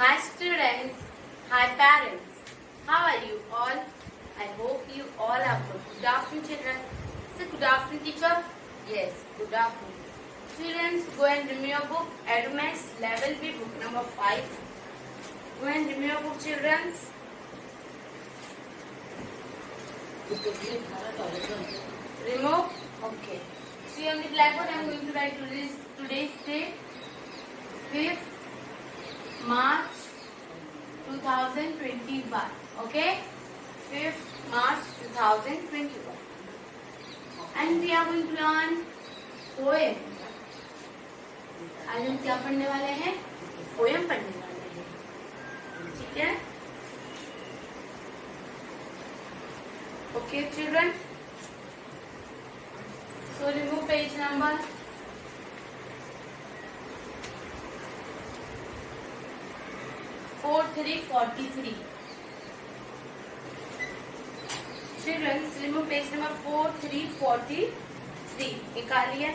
Hi students, hi parents, how are you all? I hope you all are good. Good afternoon children. Say good afternoon teacher. Yes, good afternoon. Students, go and bring me your book. Aeromax level B book number 5. Go and bring me your book children. Remove. Okay. See on the blackboard I am going to write today's date. 5th March 2021. Okay? 5th March 2021. And we are going to learn poem. आज हम क्या पढ़ने वाले हैं? Poem पढ़ने वाले हैं. ठीक है? Okay, children. So remove page number 4343. Children, remove page number 4343. निकालिए.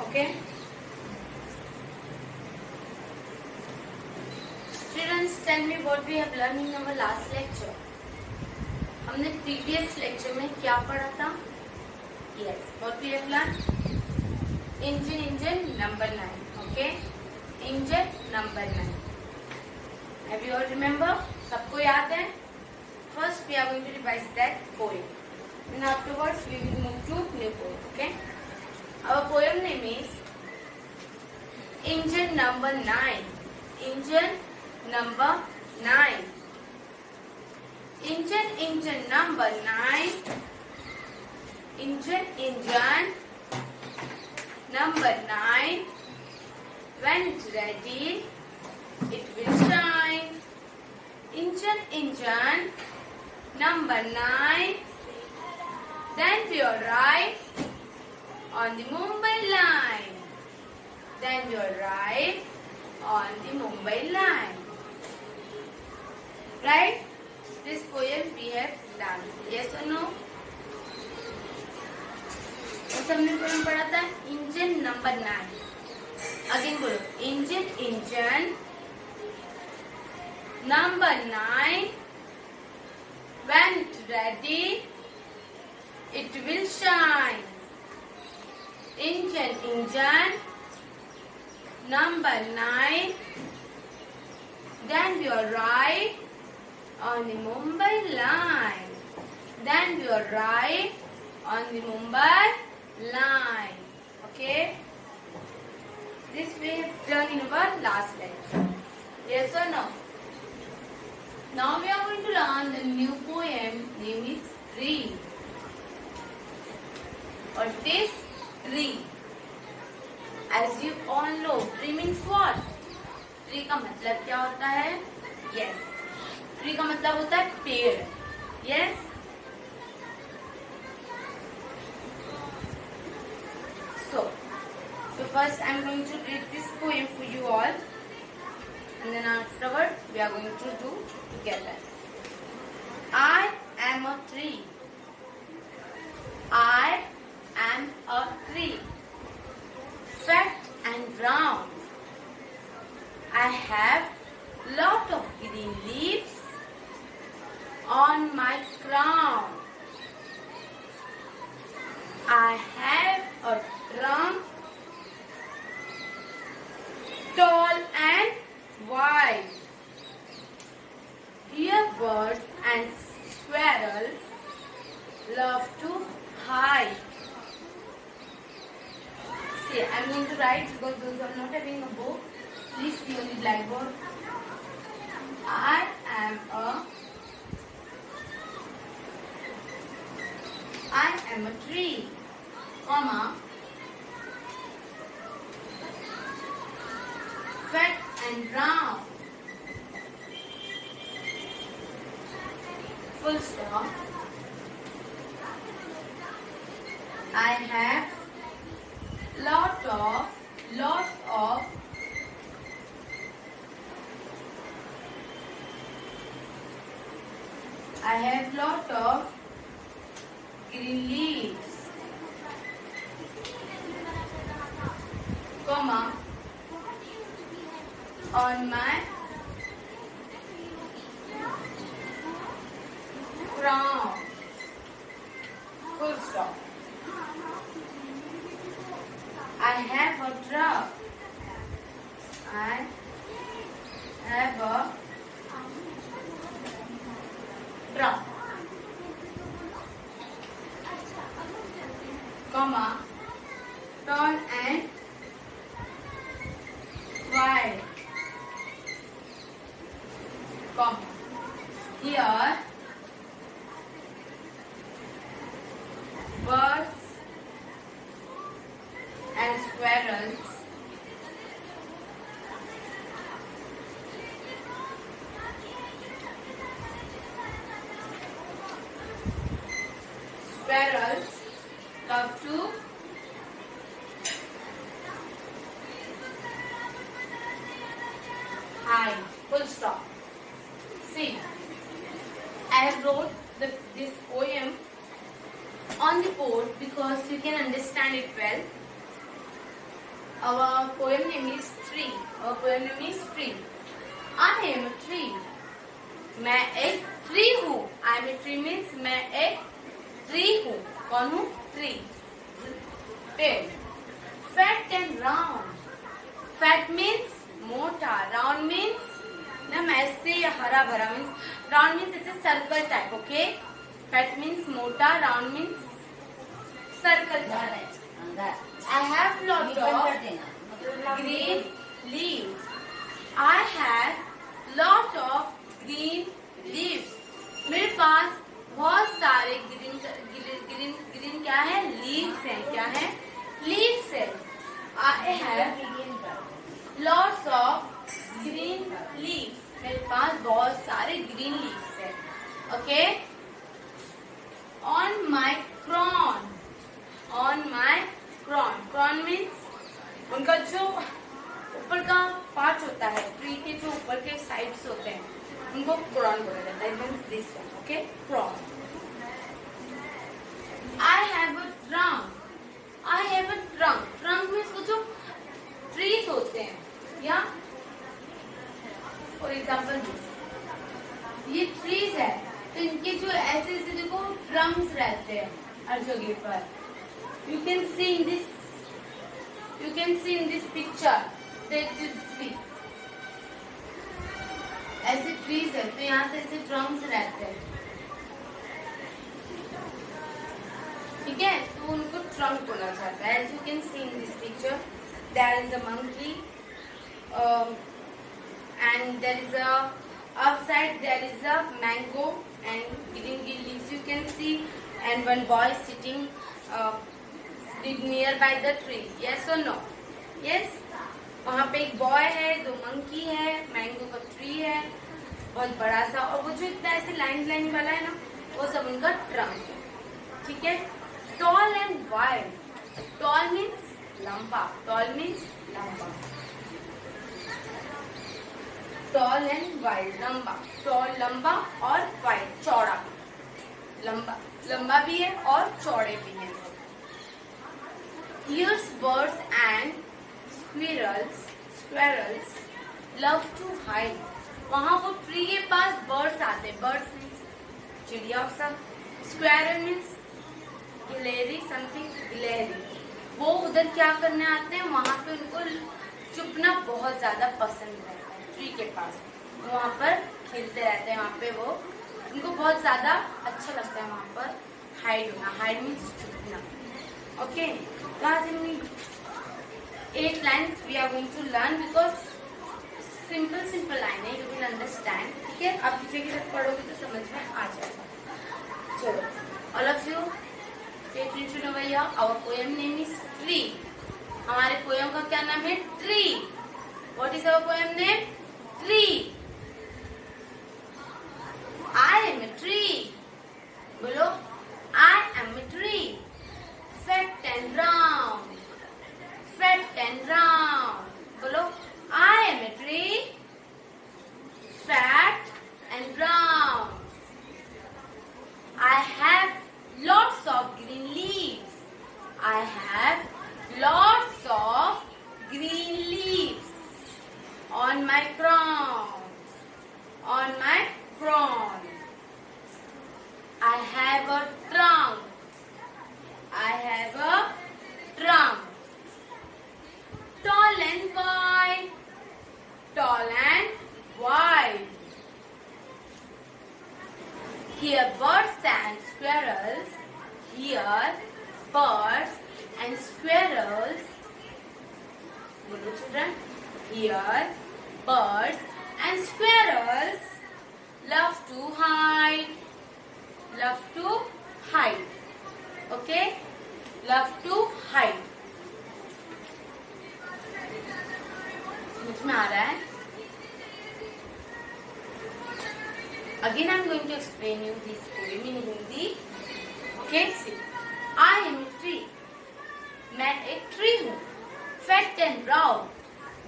Okay. Students, tell me what we have learned in our last lecture. हमने previous lecture में क्या पढ़ा था? Yes, what we have learned? Engine number 9. Okay, engine number 9. Have you all remember? सबको याद है? First we are going to revise that poem, and afterwards we will move to new poem. Okay. Our poem name is Engine number 9. Engine number 9. Engine number 9. Engine number 9. When it's ready, it will shine. Engine number 9. Then we are right on the Mumbai line. Then we are right on the Mumbai line. Right? This poem we have done. Yes or no? तो हमने poem पढ़ा था engine number 9. Again बोलो engine number 9. When it's ready, it will shine. Engine number 9. Then we are right on the Mumbai line. Then we are right on the Mumbai line. Okay? This we have done in our last lecture. Yes or no? Now we are going to learn the new poem. Name is Tree. What is tree? As you all know, tree means what? Tree का मतलब क्या होता है? Yes. Tree का मतलब होता है पेड़. Yes. So first I am going to read this poem for you all, and then afterward we are going to do together. I am a tree. I am a tree, fat and round. I have lot of green leaves on my crown. I have a trunk tall and wide. Here birds and squirrels love to hide. See, I am going to write because those who are not having a book, please see on the blackboard. I am a tree, comma, fat and round, full stop. I have lots of green leaves comma, on my crown, full stop. I have a truck. I have a truck, comma, turn and white, comma, here birds and squirrels love to hide, full stop. See, I have wrote this poem on the board because you can understand it well. Our poem name is Tree. Our poem name is Tree. I am a tree. मैं एक tree हूँ. I am a tree means मैं एक tree हूँ. कौन हूँ? Tree. पेड़. Fat and round. Fat means मोटा. Round means ना ऐसे हरा भरा means round means ऐसे circle type. Okay. Fat means मोटा. Round means circle type. I have lot of green leaves. I have lot of green leaves. मेरे पास बहुत सारे ग्रीन क्या है? लीव्स हैं. क्या है? लीव्स है. I have lots of green leaves. मेरे पास बहुत सारे ग्रीन लीव्स है. Okay. On my crown. On my crown. Crown means उनका जो ऊपर का पार्ट होता है, ट्री के जो ऊपर के साइड्स होते हैं, उनको crown बोला जाता है. Means this one. Okay. Crown. I have a trunk. I have a trunk. Trunk means वो जो trees होते हैं, या for example ये trees है, तो इनके जो ऐसे ऐसे देखो trunks रहते हैं हर जगह पर. You can see in this. You can see in this picture that you see. ऐसे trees है, तो यहाँ से ऐसे trunks रहते हैं. ठीक है, तो उनको trunk बोला जाता है. As you can see in this picture, there is a monkey, and there is a outside there is a mango and green leaves you can see, and one boy sitting nearby the tree. Yes or no? Yes. वहाँ पे एक boy है, दो monkey है, mango का tree है बहुत बड़ा सा, और वो जो इतना ऐसे लाइन वाला है ना, वो सब उनका ट्रंक है. ठीक है. Tall and wide. Toll means लंबा. टॉल मीन्स लंबा. Tall and wide. लंबा. टॉल लंबा और वाइड चौड़ा. लंबा भी है और चौड़े भी है. Here's birds and squirrels love to hide. वहाँ वो ट्री के पास बर्ड्स आते हैं. बर्ड्स मीन्स चिड़िया सब. स्क्वायरल मीन्स गिलहरी. समथिंग गिलहरी. वो उधर क्या करने आते हैं? वहाँ पे उनको छुपना बहुत ज्यादा पसंद रहता है. ट्री के पास वहाँ पर खेलते रहते हैं. वहाँ पे वो उनको बहुत ज्यादा अच्छा लगता है वहाँ पर हाइड होना. हाइड मीन्स छुपना. Okay. Eight lines we are going to learn because simple line है. You will understand. ठीक है. आप किसी के साथ पढ़ोगे तो समझ में आ जाएगा. चलो, all of you pay attention over here. Our poem name is Tree. हमारे poem का क्या नाम है? Tree. What is our poem name? Tree. I am a tree. बोलो. I am a tree. Fat and round. Fat and round. बोलो. I am a tree. Fat and round. I have lots of green leaves. I have lots of green squirrels. Here, birds and squirrels. Good children. Here, birds and squirrels love to hide. Love to hide. Okay? Love to hide. समझ में आ रहा है? Again, I'm going to explain you this poem in Hindi. Okay, see. I am a tree. मैं एक tree हूँ. Fat and brown.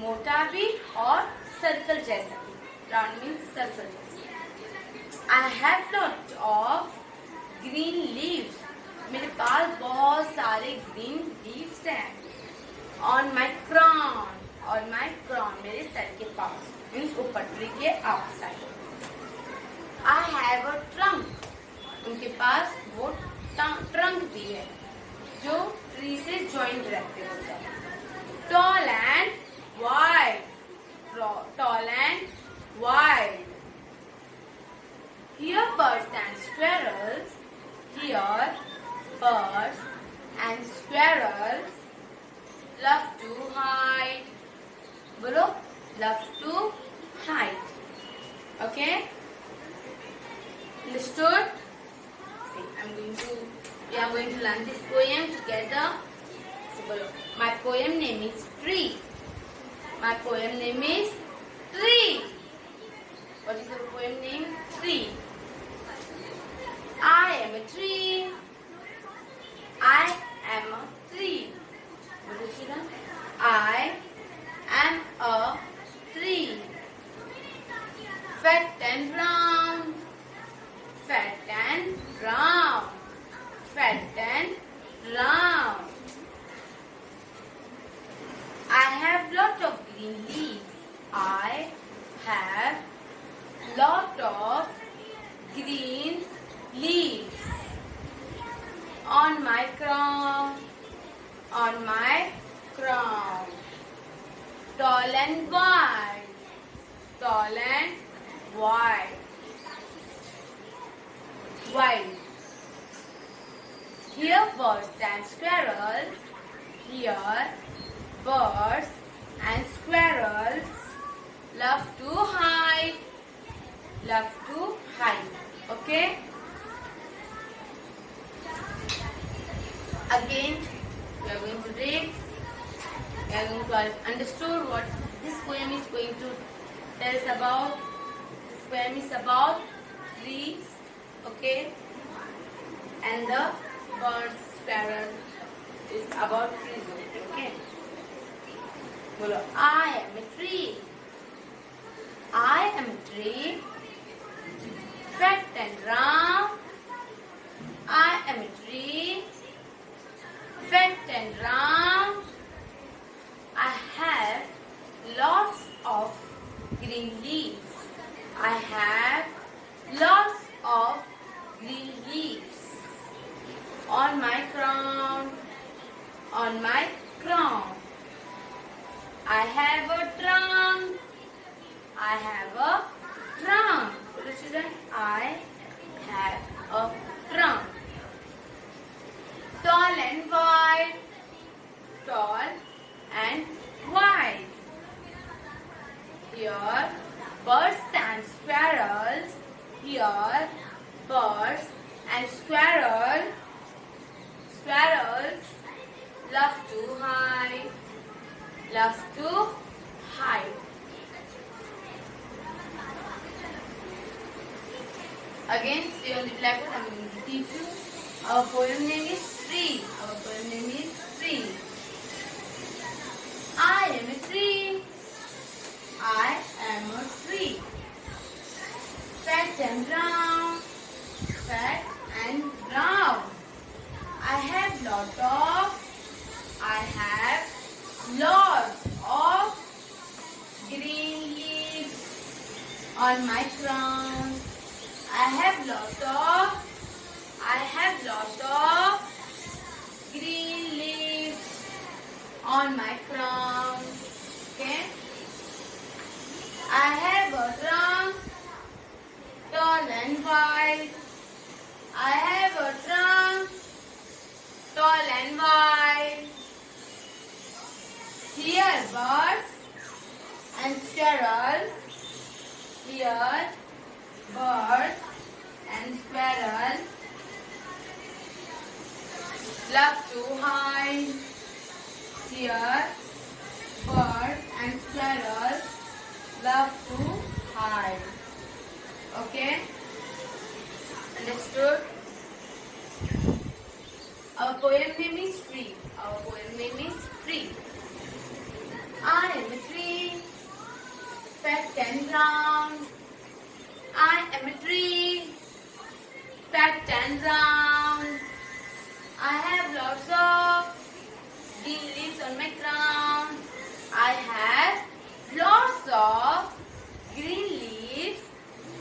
मोटा भी और सर्कल जैसा भी. Round means सर्कल जैसा. I have lot of green leaves. मेरे पास बहुत सारे green leaves हैं. On my crown. On my crown. मेरे सर के पास. Means ऊपर ट्री के outside. I have a trunk. उनके पास वो ट्रंक भी है जो ट्री से जॉइंट रहते होते हैं. Tall and wide. Tall and wide. Here birds and squirrels. Here birds and squirrels love to hide. बोलो, love to hide. Okay? Understood? See, we are going to learn this poem together. So, my poem name is Tree. My poem name is Tree. What is the poem name? Tree. I am a tree. I am a tree. What is it? I am a tree. Fat and round. Fat and round. Fat and round. I have lot of green leaves. I have lot of green leaves on my crown. On my crown. Tall and wide. Tall and wide. Wide. Here birds and squirrels. Here birds and squirrels love to hide. Love to hide. Okay? Again, we are going to read. We are going to understand what this poem is going to tell us about. This poem is about trees. Okay, and the birds, sparrow is about trees. Okay, bolo, I am a tree. I am a tree, fat and round. I am a tree, fat and round. I have lots of green leaves. I have lots of green leaves on my crown. On my crown. I have a trunk. I have a trunk. Children, I have a trunk. Tall and wide. Tall and wide. Here birds and squirrels. Here birds and squirrels love to hide. Love to hide. Again, say on the blackboard, I am going to teach you. Our poem name is Tree. Our poem name is Tree. I am a tree. I am a tree. Fat and round. Fat and round. I have lots of green leaves on my crown. I have lots of green leaves on my crown. Okay. I have a trunk, tall and wide. I have a trunk, tall and wide. Here birds and squirrels. Here birds and squirrels love to hide. Here birds and squirrels love to hide. Okay? Understood? Our poem name is Tree. Our poem name is Tree. I am a tree, fat and round. I am a tree, fat and round. I have lots of green leaves on my crown. I have lots of green leaves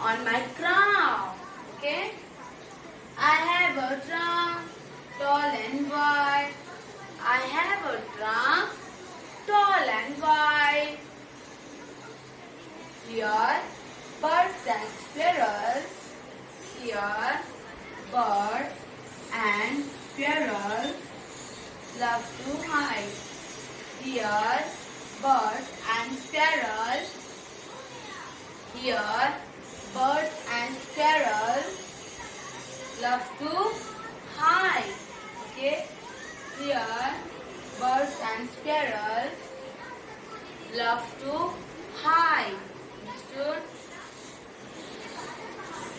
on my crown. Okay? I have a trunk, tall and wide. I have a trunk, tall and wide. Here, birds and squirrels. Here, birds and squirrels love to hide. Here, birds and squirrels. Here, birds and squirrels love to hide. Okay? Here, birds and squirrels love to hide. Understood?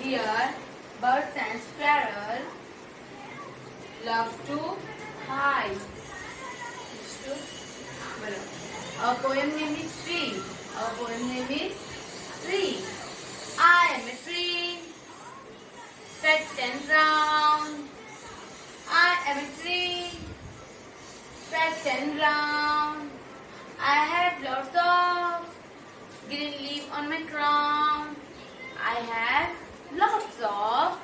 Here, birds and squirrels love to hide. Understood? Our poem name is Tree. Our poem name is Tree. I am a tree, fat and round. I am a tree, fat and round. I have lots of green leaf on my crown. I have lots of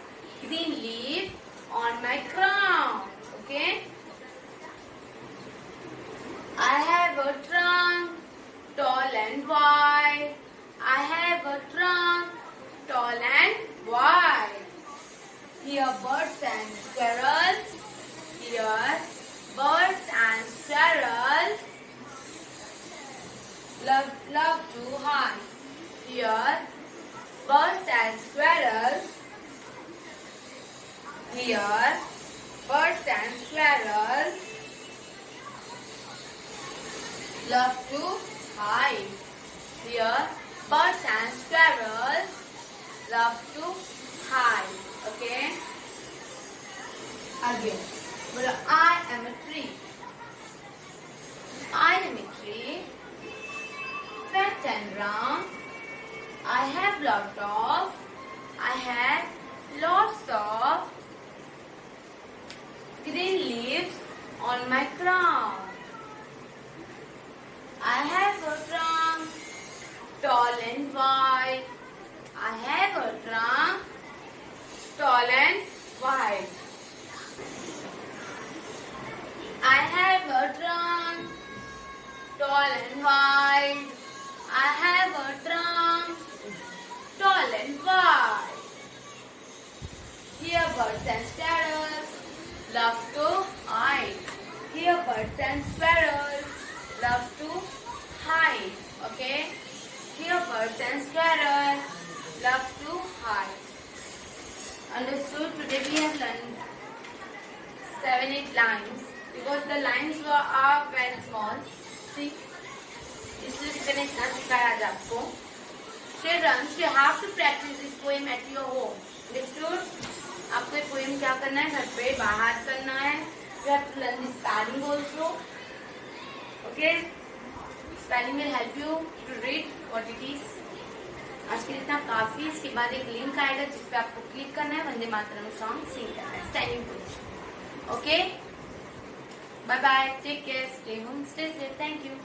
green leaf on my crown. Okay? I have a trunk, tall and wide. I have a trunk, tall and wide. Here birds and squirrels. Here birds and squirrels love to hide. Here birds and squirrels. Here birds and squirrels love to hide. Here birds and squirrels love to hide. Okay? Again. Well, I am a tree. I am a tree, fat and round. I have lots of green leaves on my crown. I have a trunk, tall and wide. I have a trunk, tall and wide. I have a trunk, tall and wide. I have a trunk, tall and wide. Here birds and sparrows love to hide. Here birds and sparrows love to hide. Okay? Here birds and sparrows love to hide. Understood? Today we have learned 7-8 lines because the lines are very small. See? इसलिए मैंने इतना सिखाया आज आपको. Children, you have to practice this poem at your home. Understood? आपको ये poem क्या करना है? घर पे बाहर करना है. You have to learn the spelling also. Okay? Spelling will help you to read what it is. आज के लिए इतना काफी. इसके बाद एक लिंक आएगा जिस पे आपको क्लिक करना है. वंदे मातरम सॉन्ग सिंग करना है. Standing position. Okay? Bye bye. Take care. Stay home. Stay safe. Thank you.